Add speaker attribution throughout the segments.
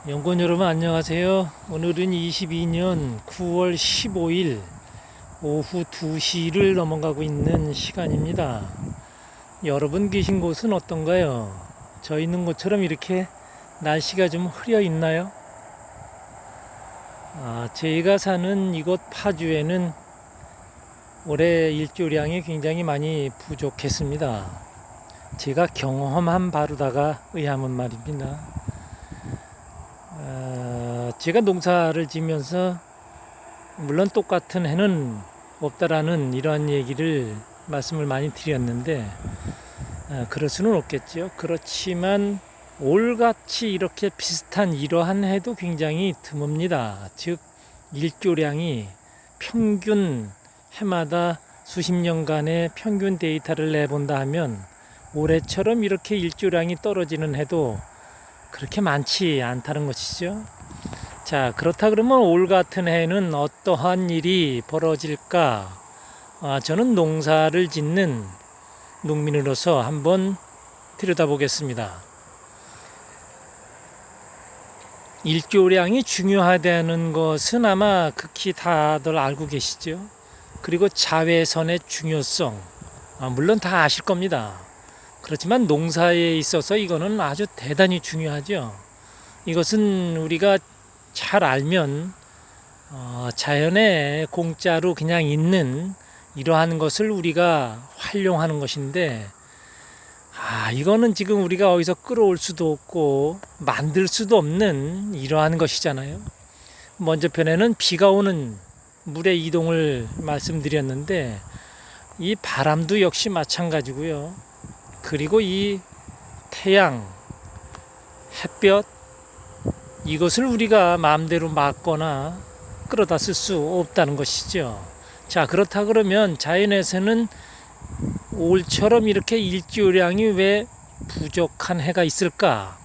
Speaker 1: 연구원 여러분 안녕하세요. 오늘은 22년 9월 15일 오후 2시를 넘어가고 있는 시간입니다. 여러분 계신 곳은 어떤가요? 저 있는 곳처럼 이렇게 날씨가 좀 흐려 있나요? 제가 사는 이곳 파주에는 올해 일조량이 굉장히 많이 부족했습니다. 제가 경험한 바로다가 의하면 말입니다. 제가 농사를 지면서 물론 똑같은 해는 없다라는 이러한 얘기를 말씀을 많이 드렸는데 그럴 수는 없겠죠. 그렇지만 올같이 이렇게 비슷한 이러한 해도 굉장히 드뭅니다. 즉 일조량이 평균 해마다 수십 년간의 평균 데이터를 내본다 하면 올해처럼 이렇게 일조량이 떨어지는 해도 그렇게 많지 않다는 것이죠. 자, 그렇다 그러면 올 같은 해는 어떠한 일이 벌어질까? 저는 농사를 짓는 농민으로서 한번 들여다보겠습니다. 일조량이 중요하다는 것은 아마 극히 다들 알고 계시죠. 그리고 자외선의 중요성, 물론 다 아실 겁니다. 그렇지만 농사에 있어서 이거는 아주 대단히 중요하죠. 이것은 우리가 잘 알면 자연에 공짜로 그냥 있는 이러한 것을 우리가 활용하는 것인데 이거는 지금 우리가 어디서 끌어올 수도 없고 만들 수도 없는 이러한 것이잖아요. 먼저 편에는 비가 오는 물의 이동을 말씀드렸는데 이 바람도 역시 마찬가지고요. 그리고 이 태양, 햇볕 이것을 우리가 마음대로 막거나 끌어다 쓸 수 없다는 것이죠. 자, 그렇다 그러면 자연에서는 올처럼 이렇게 일조량이 왜 부족한 해가 있을까?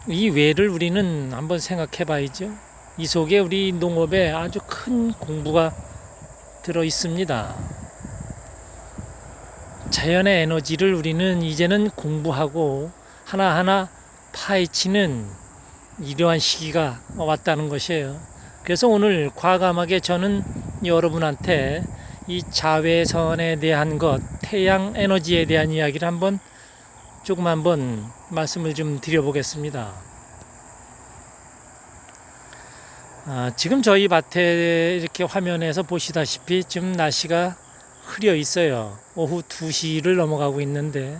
Speaker 1: 이 왜를 우리는 한번 생각해 봐야죠. 이 속에 우리 농업에 아주 큰 공부가 들어 있습니다. 자연의 에너지를 우리는 이제는 공부하고 하나하나 파헤치는 이러한 시기가 왔다는 것이에요. 그래서 오늘 과감하게 저는 여러분한테 이 자외선에 대한 것, 태양 에너지에 대한 이야기를 한번 말씀을 좀 드려보겠습니다. 지금 저희 밭에 이렇게 화면에서 보시다시피 지금 날씨가 흐려 있어요. 오후 2시를 넘어가고 있는데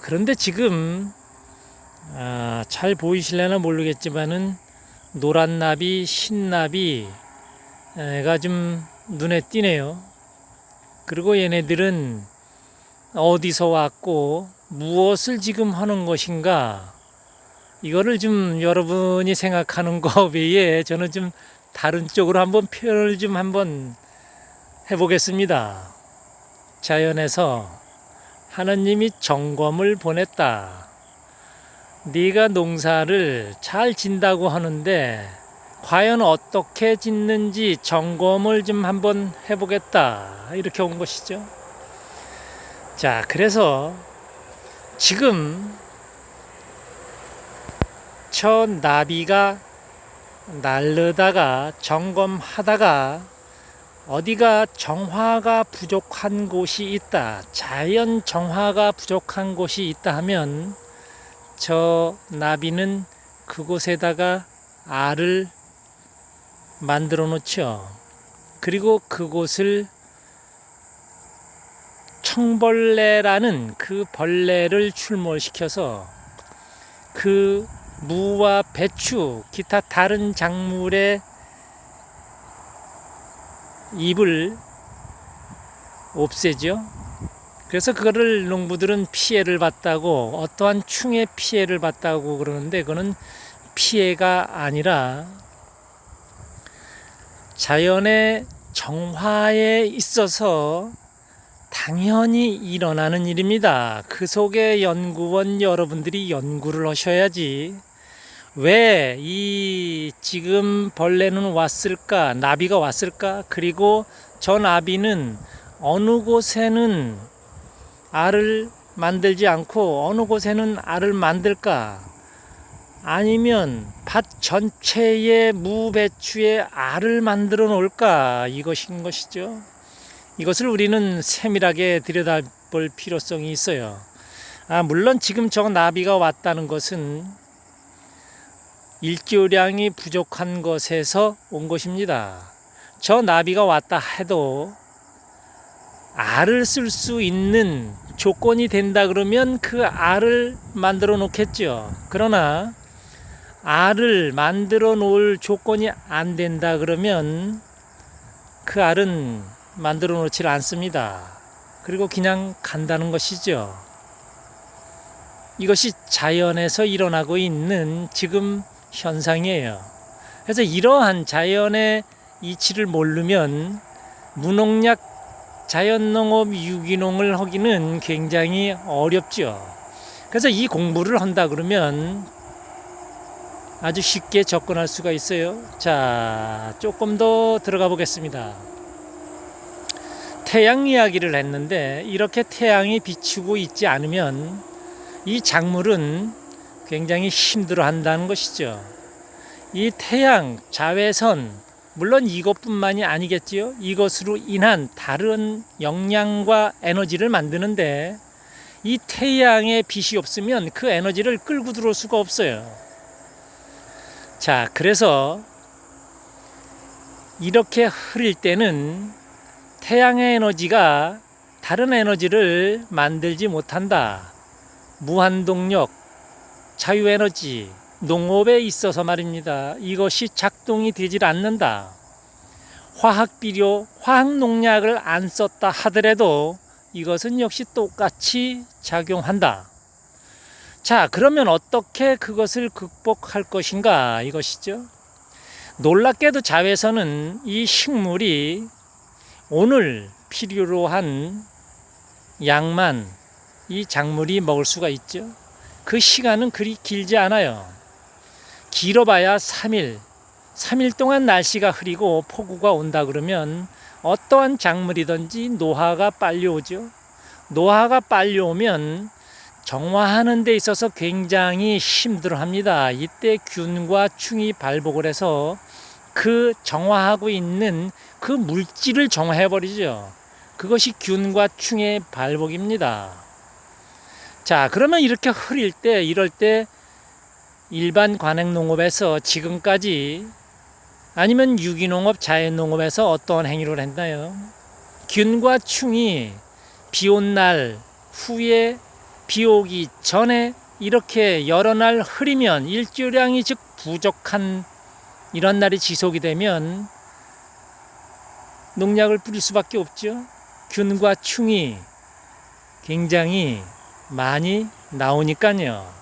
Speaker 1: 그런데 지금 잘 보이실려나 모르겠지만은 노란 나비, 흰 나비가 좀 눈에 띄네요. 그리고 얘네들은 어디서 왔고 무엇을 지금 하는 것인가? 이거를 좀 여러분이 생각하는 것 외에 저는 좀 다른 쪽으로 한번 표현을 좀 한번 해보겠습니다. 자연에서 하나님이 점검을 보냈다. 네가 농사를 잘 짓는다고 하는데 과연 어떻게 짓는지 점검을 좀 한번 해보겠다. 이렇게 온 것이죠. 자, 그래서 지금 저 나비가 날르다가 점검하다가 어디가 정화가 부족한 곳이 있다. 자연 정화가 부족한 곳이 있다 하면 저 나비는 그곳에다가 알을 만들어 놓죠. 그리고 그곳을 청벌레라는 그 벌레를 출몰시켜서 그 무와 배추, 기타 다른 작물의 잎을 없애죠. 그래서 그거를 농부들은 피해를 봤다고, 어떠한 충의 피해를 봤다고 그러는데 그거는 피해가 아니라 자연의 정화에 있어서 당연히 일어나는 일입니다. 그 속에 연구원 여러분들이 연구를 하셔야지 왜 이 지금 벌레는 왔을까, 나비가 왔을까, 그리고 저 나비는 어느 곳에는 알을 만들지 않고 어느 곳에는 알을 만들까, 아니면 밭 전체의 무배추의 알을 만들어 놓을까, 이것인 것이죠. 이것을 우리는 세밀하게 들여다볼 필요성이 있어요. 물론 지금 저 나비가 왔다는 것은 일조량이 부족한 것에서 온 것입니다. 저 나비가 왔다 해도 알을 쓸 수 있는 조건이 된다 그러면 그 알을 만들어 놓겠죠. 그러나 알을 만들어 놓을 조건이 안 된다 그러면 그 알은 만들어 놓질 않습니다. 그리고 그냥 간다는 것이죠. 이것이 자연에서 일어나고 있는 지금 현상이에요. 그래서 이러한 자연의 이치를 모르면 무농약 자연농업 유기농을 하기는 굉장히 어렵죠. 그래서 이 공부를 한다 그러면 아주 쉽게 접근할 수가 있어요. 자, 조금 더 들어가 보겠습니다. 태양 이야기를 했는데 이렇게 태양이 비추고 있지 않으면 이 작물은 굉장히 힘들어 한다는 것이죠. 이 태양 자외선, 물론 이것뿐만이 아니겠지요. 이것으로 인한 다른 영양과 에너지를 만드는데 이 태양의 빛이 없으면 그 에너지를 끌고 들어올 수가 없어요. 자, 그래서 이렇게 흐릴 때는 태양의 에너지가 다른 에너지를 만들지 못한다. 무한동력, 자유에너지, 농업에 있어서 말입니다. 이것이 작동이 되질 않는다. 화학비료, 화학농약을 안 썼다 하더라도 이것은 역시 똑같이 작용한다. 자, 그러면 어떻게 그것을 극복할 것인가, 이것이죠. 놀랍게도 자외선은 이 식물이 오늘 필요로 한 양만 이 작물이 먹을 수가 있죠. 그 시간은 그리 길지 않아요. 길어봐야 3일 동안 날씨가 흐리고 폭우가 온다 그러면 어떠한 작물이든지 노화가 빨리 오죠. 노화가 빨리 오면 정화하는 데 있어서 굉장히 힘들어합니다. 이때 균과 충이 발복을 해서 그 정화하고 있는 그 물질을 정화해버리죠. 그것이 균과 충의 발복입니다. 자, 그러면 이렇게 흐릴 때, 이럴 때 일반 관행농업에서 지금까지 아니면 유기농업, 자연농업에서 어떠한 행위를 했나요? 균과 충이 비 온 날 후에 비 오기 전에 이렇게 여러 날 흐리면 일조량이 즉 부족한 이런 날이 지속이 되면 농약을 뿌릴 수밖에 없죠. 균과 충이 굉장히 많이 나오니까요.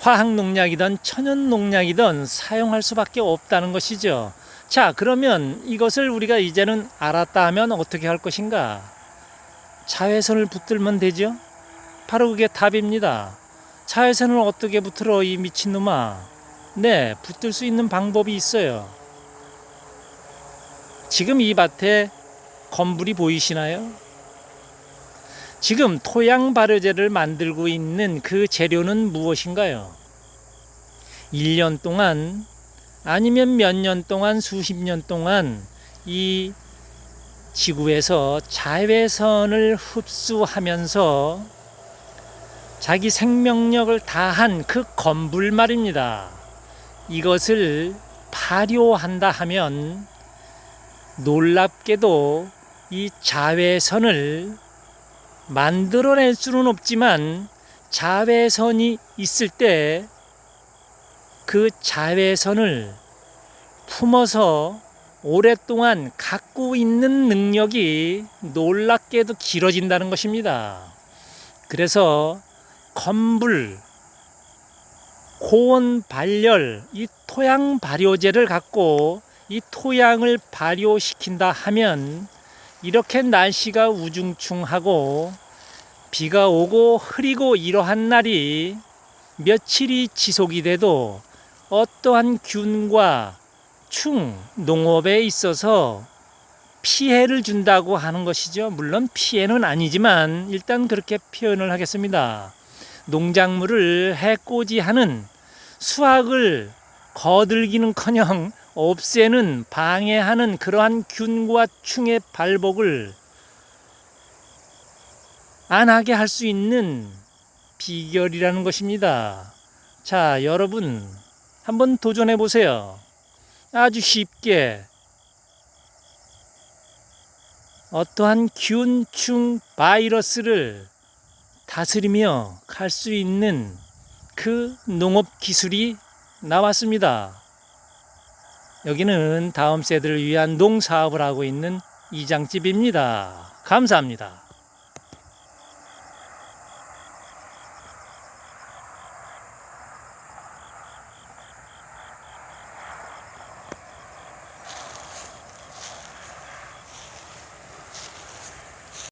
Speaker 1: 화학농약이든 천연농약이든 사용할 수밖에 없다는 것이죠. 자, 그러면 이것을 우리가 이제는 알았다 하면 어떻게 할 것인가? 자외선을 붙들면 되죠. 바로 그게 답입니다. 자외선을 어떻게 붙들어, 이 미친놈아? 네, 붙들 수 있는 방법이 있어요. 지금 이 밭에 건물이 보이시나요? 지금 토양 발효제를 만들고 있는 그 재료는 무엇인가요? 1년 동안 아니면 몇 년 동안, 수십 년 동안 이 지구에서 자외선을 흡수하면서 자기 생명력을 다한 그 건불 말입니다. 이것을 발효한다 하면 놀랍게도 이 자외선을 만들어낼 수는 없지만 자외선이 있을 때 그 자외선을 품어서 오랫동안 갖고 있는 능력이 놀랍게도 길어진다는 것입니다. 그래서 건불, 고온 발열, 이 토양 발효제를 갖고 이 토양을 발효시킨다 하면 이렇게 날씨가 우중충하고 비가 오고 흐리고 이러한 날이 며칠이 지속이 돼도 어떠한 균과 충, 농업에 있어서 피해를 준다고 하는 것이죠. 물론 피해는 아니지만 일단 그렇게 표현을 하겠습니다. 농작물을 해코지하는 수확을 거들기는커녕 없애는 방해하는 그러한 균과 충의 발복을 안 하게 할 수 있는 비결이라는 것입니다. 자, 여러분 한번 도전해 보세요. 아주 쉽게 어떠한 균, 충, 바이러스를 다스리며 갈 수 있는 그 농업 기술이 나왔습니다. 여기는 다음 세대를 위한 농사업을 하고 있는 이장집입니다. 감사합니다.